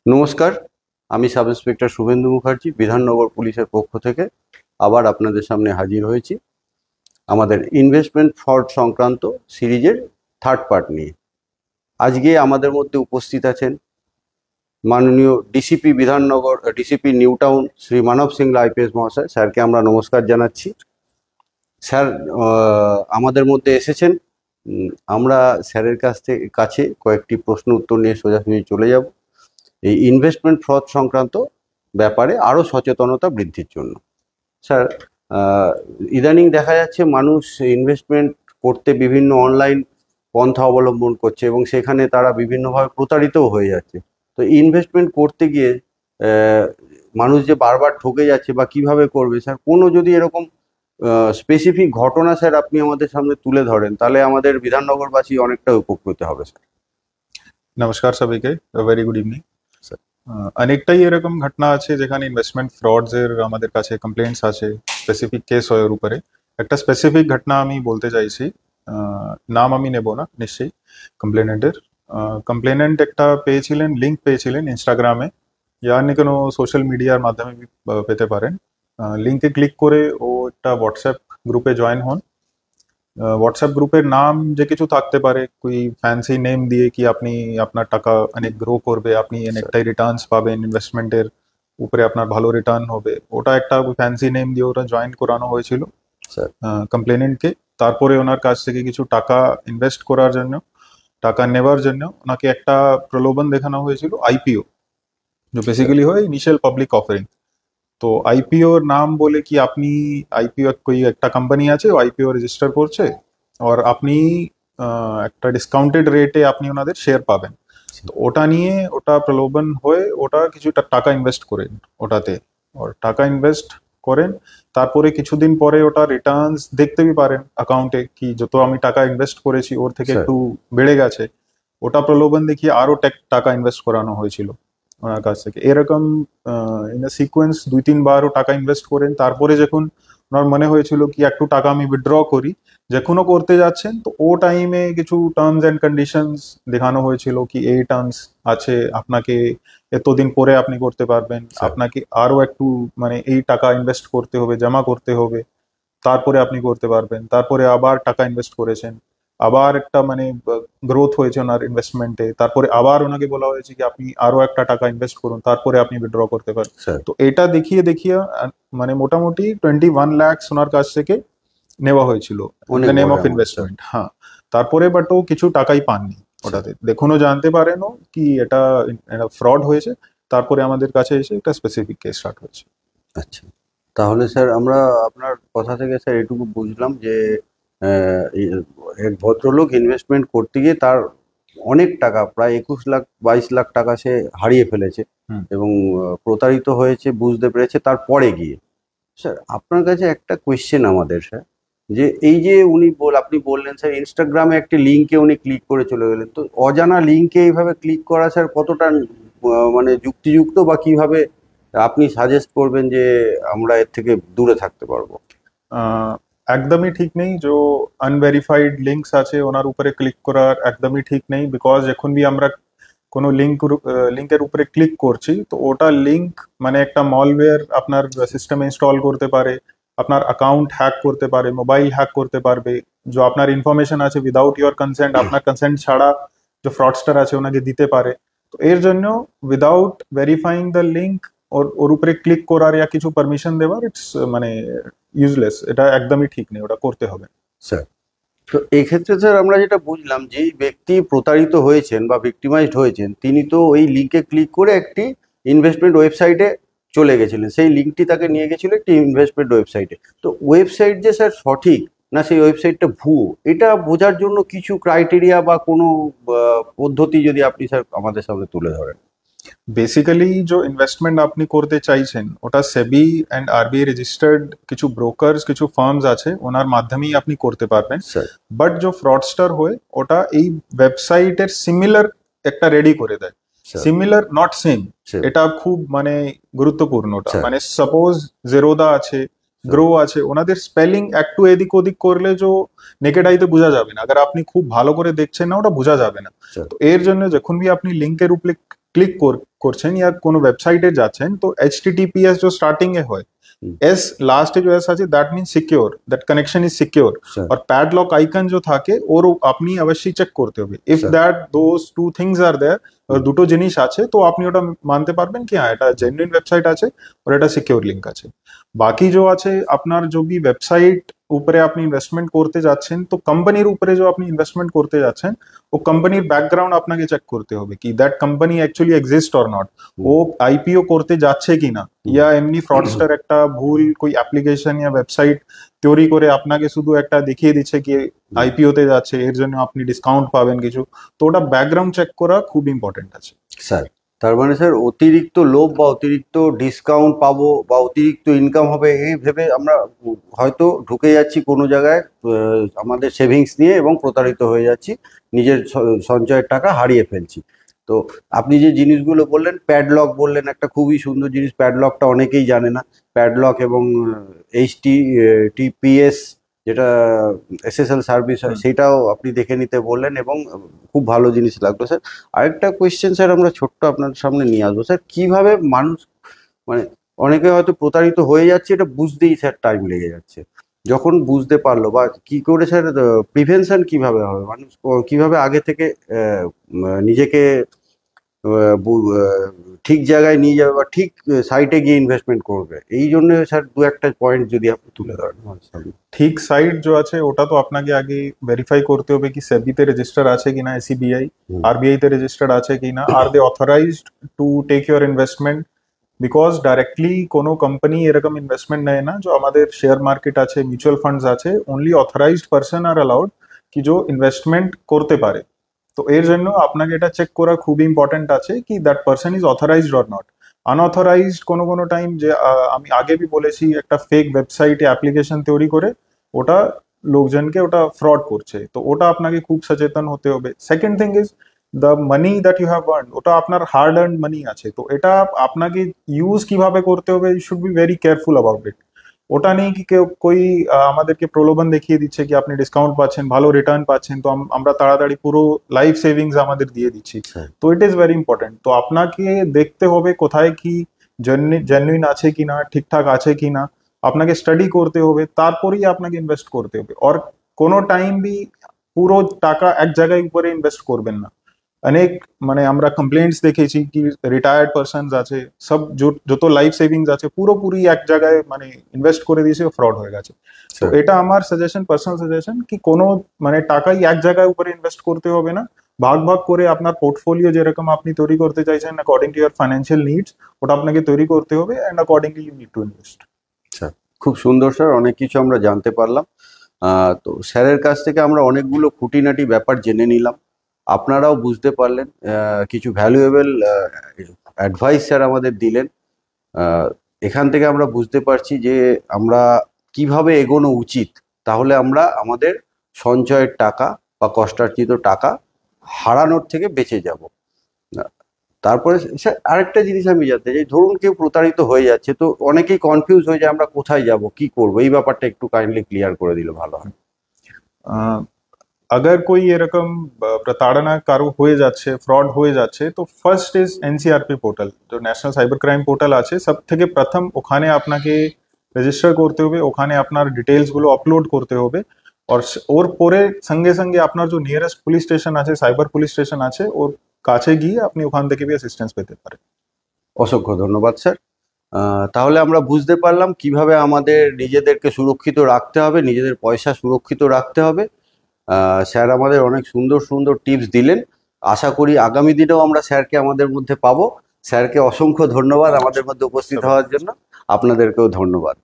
নমস্কার, আমি sub inspector Suvendu Mukherjee Bidhannagar পুলিশের পক্ষ থেকে আবার আপনাদের সামনে হাজির হয়েছি আমাদের ইনভেস্টমেন্ট ফ্রড সংক্রান্ত সিরিজের থার্ড পার্ট নিয়ে। আজকে আমাদের মধ্যে উপস্থিত আছেন মাননীয় DCP Bidhannagar, DCP New Town Shri Manab Singla IPS মহাশয়। স্যারকে আমরা নমস্কার জানাচ্ছি। স্যার আমাদের মধ্যে এসেছেন। আমরা স্যারের কাছে কয়েকটি প্রশ্ন উত্তর নিয়ে সোজাসুজি চলে যাব এই ইনভেস্টমেন্ট ফ্রড সংক্রান্ত ব্যাপারে আরও সচেতনতা বৃদ্ধির জন্য। স্যার, ইদানিং দেখা যাচ্ছে মানুষ ইনভেস্টমেন্ট করতে বিভিন্ন অনলাইন পন্থা অবলম্বন করছে এবং সেখানে তারা বিভিন্নভাবে প্রতারিতও হয়ে যাচ্ছে। তো ইনভেস্টমেন্ট করতে গিয়ে মানুষ যে বারবার ঠকে যাচ্ছে বা কিভাবে করবে, স্যার কোনো যদি এরকম স্পেসিফিক ঘটনা স্যার আপনি আমাদের সামনে তুলে ধরেন তাহলে আমাদের বিধাননগরবাসী অনেকটা উপকৃত হবে স্যার। নমস্কার সবাইকে, ভেরি গুড ইভিনিং। অনেকটাই এরকম ঘটনা আছে যেখানে ইনভেস্টমেন্ট ফ্রডস এর আমাদের কাছে কমপ্লেন্টস আছে, স্পেসিফিক কেস হয় ওর উপরে। একটা স্পেসিফিক ঘটনা আমি বলতে চাইছি, নাম আমি নেব না নিশ্চয়ই। কমপ্লেনেন্ট একটা পেয়েছিলেন, লিঙ্ক পেয়েছিলেন ইনস্টাগ্রামে या अन्य কোনো সোশ্যাল মিডিয়ার মাধ্যমে পেতে পারেন। লিঙ্কে ক্লিক করে ও একটা হোয়াটসঅ্যাপ গ্রুপে জয়েন হন। হোয়াটসঅ্যাপ গ্রুপের নাম যে কিছু থাকতে পারে, কোই ফ্যান্সি নেম দিয়ে কি আপনি আপনার টাকা অনেক গ্রো করবে, আপনি অনেকটাই রিটার্নস পাবেন, ইনভেস্টমেন্টের উপরে আপনার ভালো রিটার্ন হবে, ওটা একটা ফ্যান্সি নেম দিয়ে ওটা জয়েন করানো হয়েছিল কমপ্লেনেন্টকে। তারপরে ওনার কাছ থেকে কিছু টাকা ইনভেস্ট করার জন্য, টাকা নেবার জন্য ওনাকে একটা প্রলোভন দেখানো হয়েছিল আইপিও, जो बेसिकली হয় ইনিশিয়াল পাবলিক অফারিং। তো আইপিওর নাম বলে কি আপনি আইপিও कोई একটা কোম্পানি আছে ও আইপিও রেজিস্টার করছে আর আপনি একটা ডিসকাউন্টেড রেটে আপনি ওনাদের শেয়ার পাবেন। তো ওটা নিয়ে ওটা প্রলোভন হয়ে ওটা কিছুটা টাকা ইনভেস্ট করেন ওটাতে, আর টাকা ইনভেস্ট করেন। তারপরে কিছুদিন পরে ওটা রিটার্নস দেখতে পারেন অ্যাকাউন্টে কি যত আমি টাকা ইনভেস্ট করেছি ওর থেকে একটু বেড়ে গেছে। ওটা প্রলোভন দেখিয়ে আরো টাকা ইনভেস্ট করানো হয়েছিল ওনার কাছ থেকে। এরকম ইন সিকোয়েন্স 2-3 বার ও টাকা ইনভেস্ট করেন। তারপরে যখন ওনার মনে হয়েছিল কি একটু টাকা আমি উইথড্র করি, যখনও করতে যাচ্ছেন তো ও টাইমে কিছু টার্মস এন্ড কন্ডিশনস দেখানো হয়েছিল কি এই টার্মস আছে, আপনাকে এতদিন পরে আপনি করতে পারবেন, আপনাকে আরো একটু মানে এই টাকা ইনভেস্ট করতে হবে, জমা করতে হবে, তারপরে আপনি করতে পারবেন। তারপরে আবার টাকা ইনভেস্ট করেছেন, আবার একটা মানে গ্রোথ হয়েছে ওনার ইনভেস্টমেন্টে, তারপরে আবার ওনাকে বলা হয়েছে কি আপনি আরো একটা টাকা ইনভেস্ট করুন, তারপরে আপনি উইথড্র করতে পারেন। তো এটা দেখিয়ে দেখিয়ে মানে মোটামুটি 21 লাখ ওনার কাছ থেকে নেওয়া হয়েছিল in the name of investment. হ্যাঁ, তারপরে বাট ও কিছু টাকাই পাননি ওটাতে। দেখুনও জানতে পারেন ও কি এটা ফ্রড হয়েছে, তারপরে আমাদের কাছে এসে একটা স্পেসিফিক কেস স্টার্ট হয়েছে। আচ্ছা, তাহলে স্যার আমরা আপনার কথা থেকে স্যার এটুকু বুঝলাম যে এক ভদ্রলোক ইনভেস্টমেন্ট করতে গিয়ে তার অনেক টাকা, প্রায় 21 লাখ টাকা সে হারিয়ে ফেলেছে এবং প্রতারিত হয়েছে বুঝতে পেরেছে তারপরে গিয়ে। স্যার আপনার কাছে একটা কোয়েশ্চেন আমাদের স্যার, যে এই যে আপনি বললেন স্যার ইনস্টাগ্রামে একটি লিঙ্কে উনি ক্লিক করে চলে গেলেন, তো অজানা লিঙ্কে এইভাবে ক্লিক করা স্যার কতটা মানে যুক্তিযুক্ত, বা কিভাবে আপনি সাজেস্ট করবেন যে আমরা এর থেকে দূরে থাকতে পারবো? একদমই ঠিক নেই। যে আনভেরিফাইড লিঙ্কস আছে ওনার উপরে ক্লিক করার একদমই ঠিক নেই, বিকজ এখন বি আমরা কোনো লিঙ্কের উপরে ক্লিক করছি তো ওটা লিঙ্ক মানে একটা মলওয়্যার আপনার সিস্টেমে ইনস্টল করতে পারে, আপনার অ্যাকাউন্ট হ্যাক করতে পারে, মোবাইল হ্যাক করতে পারবে, যে আপনার ইনফরমেশন আছে উইদাউট ইয়োর কনসেন্ট, আপনার কনসেন্ট ছাড়া যে ফ্রডস্টার আছে ওনাকে দিতে পারে। তো এর জন্য উইদাউট ভেরিফাইং দ্য লিঙ্ক ওর উপরে ক্লিক করার या কিছু পারমিশন দেওয়ার ইটস মানে ইউজলেস। এটা একদমই ঠিক নেই, ওটা করতে হবে স্যার। তো এই ক্ষেত্রে স্যার আমরা যেটা বুঝলাম, যে ব্যক্তি প্রতারিত হয়েছেন বা ভিক্টিমাইজড হয়েছেন তিনি তো ওই লিঙ্কে ক্লিক করে একটি ইনভেস্টমেন্ট ওয়েবসাইটে চলে গেছিলেন, সেই লিঙ্কটি তাকে নিয়ে গেছিল একটি ইনভেস্টমেন্ট ওয়েবসাইটে। তো ওয়েবসাইট যে স্যার সঠিক না সেই ওয়েবসাইটটা ভুয়ো, এটা বোঝার জন্য কিছু ক্রাইটেরিয়া বা কোনো পদ্ধতি যদি আপনি স্যার আমাদের সামনে তুলে ধরেন। বেসিক্যালি যে ইনভেস্টমেন্ট আপনি করতে চাইছেন ওটা সেবি এন্ড আরবিআই রেজিস্টার্ড কিছু ব্রোকারস, কিছু ফার্মস আছে ওনার মাধ্যমেই আপনি করতে পারবেন। বাট যে ফ্রডস্টার হয় ওটা এই ওয়েবসাইটের সিমিলার একটা রেডি করে দেয়, সিমিলার নট সেম। এটা খুব মানে গুরুত্বপূর্ণ। মানে সাপোজ জেরোদা আছে, গ্রো আছে, ওনাদের স্পেলিং একটু এদিক ওদিক করলে যে নেকেড আইতে বোঝা যাবে না, আগে আপনি খুব ভালো করে দেখছেন না ওটা বোঝা যাবে না। তো এর জন্য যখন বি আপনি লিঙ্কের উপরে ক্লিক করছেন या কোনো ওয়েবসাইটে যাচ্ছেন তো HTTPS जो स्टार्टिंग है হয় एस लास्ट जो एस আছে that means secure that connection is secure Sure. और पैडलॉक आइकन जो থাকে ওর আপনি অবশ্যই চেক করতে হবে if Sure. That those two things are there और দুটো জিনিস আছে তো আপনি ওটা মানতে পারবেন কি হ্যাঁ এটা জেনুইন ওয়েবসাইট আছে और এটা সিকিউর লিংক আছে বাকি जो আছে আপনার जो भी ওয়েবসাইট উপরে আপনি ইনভেস্টমেন্ট করতে যাচ্ছেন তো কোম্পানির উপরে जो আপনি ইনভেস্টমেন্ট করতে যাচ্ছেন ও কোম্পানির ব্যাকগ্রাউন্ড আপনাকে চেক করতে হবে কি that company actually exist or not ও আইপিও করতে যাচ্ছে কিনা या এমনি ফ্রডস্টার একটা ভুল কোই অ্যাপ্লিকেশন या ওয়েবসাইট তৈরি করে আপনাকে শুধু একটা দেখিয়ে দিচ্ছে কি আইপিও তে যাচ্ছে এর জন্য আপনি ডিসকাউন্ট পাবেন কিছু তো ওটা ব্যাকগ্রাউন্ড চেক করা খুব ইম্পর্টেন্ট আছে স্যার তার মানে স্যার অতিরিক্ত লোভ বা অতিরিক্ত ডিসকাউন্ট পাবো বা অতিরিক্ত ইনকাম হবে এই ভেবে আমরা হয়তো ঢুকে যাচ্ছি কোনো জায়গায় আমাদের সেভিংস নিয়ে এবং প্রতারিত হয়ে যাচ্ছি নিজের সঞ্চয়ের টাকা হারিয়ে ফেলছি তো আপনি যে জিনিসগুলো বললেন প্যাডলক বললেন একটা খুবই সুন্দর জিনিস প্যাডলকটা অনেকেই জানে না প্যাডলক এবং HTTPS যেটা SSL সার্ভিস হয় সেটাও আপনি দেখে নিতে বললেন এবং খুব ভালো জিনিস লাগলো স্যার আরেকটা কোয়েশ্চেন স্যার আমরা ছোট্ট আপনার সামনে নিয়ে আসবো স্যার কিভাবে মানুষ মানে অনেকে হয়তো প্রতারিত হয়ে যাচ্ছে এটা বুঝতেই স্যার টাইম লেগে যাচ্ছে যখন বুঝতে পারলো বা কি করে স্যার প্রিভেনশন কিভাবে হবে মানুষ কিভাবে আগে থেকে নিজেকে ঠিক জায়গায় নিয়ে যাবে বা ঠিক সাইটে গিয়ে ইনভেস্টমেন্ট করবে এই জন্য স্যার দু একটা পয়েন্ট যদি আপনি তুলে ধরেন ঠিক সাইট जो আছে ওটা তো আপনাকে আগে ভেরিফাই করতে হবে কি সেবিতে রেজিস্টার আছে কিনা SEBI RBI তে রেজিস্টার্ড আছে কিনা আর they authorized to take your investment because directly কোনো কোম্পানি এরকম ইনভেস্টমেন্ট নেয় না जो আমাদের শেয়ার মার্কেট আছে মিউচুয়াল ফান্ডস আছে only authorized person are allowed কি जो ইনভেস্টমেন্ট করতে পারে তো এর জন্য আপনাকে এটা চেক করা খুব ইম্পর্টেন্ট আছে কি that person is authorized or not unauthorized কোনো কোনো টাইম যে আমি আগে भी বলেছি একটা ফেক ওয়েবসাইটে অ্যাপ্লিকেশন তৈরি করে ওটা লোকজনকে ওটা ফ্রড করছে তো ওটা আপনাকে খুব সচেতন হতে হবে second thing is the money that you have earn ওটা আপনার হার্ড আর্ন মানি আছে তো এটা আপনাকে ইউজ কিভাবে করতে হবে you should be very careful about it ওটা নেই কি কেউ কই আমাদেরকে প্রলোভন দেখিয়ে দিচ্ছে কি আপনি ডিসকাউন্ট পাচ্ছেন ভালো রিটার্ন পাচ্ছেন তো আমরা তাড়াতাড়ি পুরো লাইফ সেভিংস আমাদের দিয়ে দিচ্ছি তো ইট ইজ ভেরি ইম্পর্টেন্ট তো আপনাকে দেখতে হবে কোথায় কি জেনুইন আছে কিনা ঠিকঠাক আছে কিনা আপনাকে স্টাডি করতে হবে তারপরেই আপনাকে ইনভেস্ট করতে হবে আর কোনো টাইম বি পুরো টাকা এক জায়গায় উপরে ইনভেস্ট করবেন না অনেক মানে আমরা কমপ্লেন্টস দেখেছি কি রিটায়ার্ড পারসনস আছে সব যত লাইফ সেভিংস আছে পুরোপুরি এক জায়গায় মানে ইনভেস্ট করে দিয়েছে ফ্রড হয়ে গেছে তো এটা আমার সাজেশন পার্সোনাল সাজেশন কি কোনো মানে টাকাই এক জায়গায় উপরে ইনভেস্ট করতে হবে না ভাগ ভাগ করে আপনার পোর্টফোলিও যেরকম আপনি তৈরি করতে চাইছেন according to your financial needs ওটা আপনাকে তৈরি করতে হবে and accordingly you need to invest sir খুব সুন্দর স্যার অনেক কিছু আমরা জানতে পারলাম তো স্যারের কাছ থেকে আমরা অনেকগুলো খুঁটিনাটি ব্যাপার জেনে নিলাম আপনারাও বুঝতে পারলেন কিছু ভ্যালুয়েবল অ্যাডভাইস স্যার আমাদের দিলেন এখান থেকে আমরা বুঝতে পারছি যে আমরা কিভাবে এগোনো উচিত তাহলে আমরা আমাদের সঞ্চয়ের টাকা বা কষ্টার্জিত টাকা হারানোর থেকে বেঁচে যাব তারপরে স্যার আরেকটা জিনিস আমি জানতে চাই ধরুন কেউ প্রতারিত হয়ে যাচ্ছে তো অনেকেই কনফিউজ হয়ে যায় আমরা কোথায় যাব কি করব এই ব্যাপারটা একটু কাইন্ডলি ক্লিয়ার করে দিলে ভালো হয় अगर कोई এরকম প্রতারণা কারো হয়ে যাচ্ছে ফ্রড হয়ে যাচ্ছে তো ফার্স্ট ইজ এনসিআরপি পোর্টাল जो ন্যাশনাল সাইবার ক্রাইম পোর্টাল আছে সব থেকে প্রথম ওখানে আপনাকে রেজিস্টার করতে হবে ওখানে আপনার ডিটেইলস গুলো আপলোড করতে হবে और পরে সঙ্গে সঙ্গে আপনার जो নিয়ারেস্ট পুলিশ স্টেশন আছে সাইবার পুলিশ স্টেশন আছে ওর কাছে গিয়ে আপনি ওখান থেকে भी অ্যাসিস্ট্যান্স পেতে পারেন অসংখ্য ধন্যবাদ স্যার তাহলে আমরা বুঝতে পারলাম কিভাবে আমাদের নিজেদেরকে সুরক্ষিত রাখতে হবে নিজেদের পয়সা সুরক্ষিত রাখতে হবে স্যার আমাদের অনেক সুন্দর সুন্দর টিপস দিলেন আশা করি আগামী দিনেও আমরা স্যারকে আমাদের মধ্যে পাবো স্যারকে অসংখ্য ধন্যবাদ আমাদের মধ্যে উপস্থিত হওয়ার জন্য আপনাদেরকেও ধন্যবাদ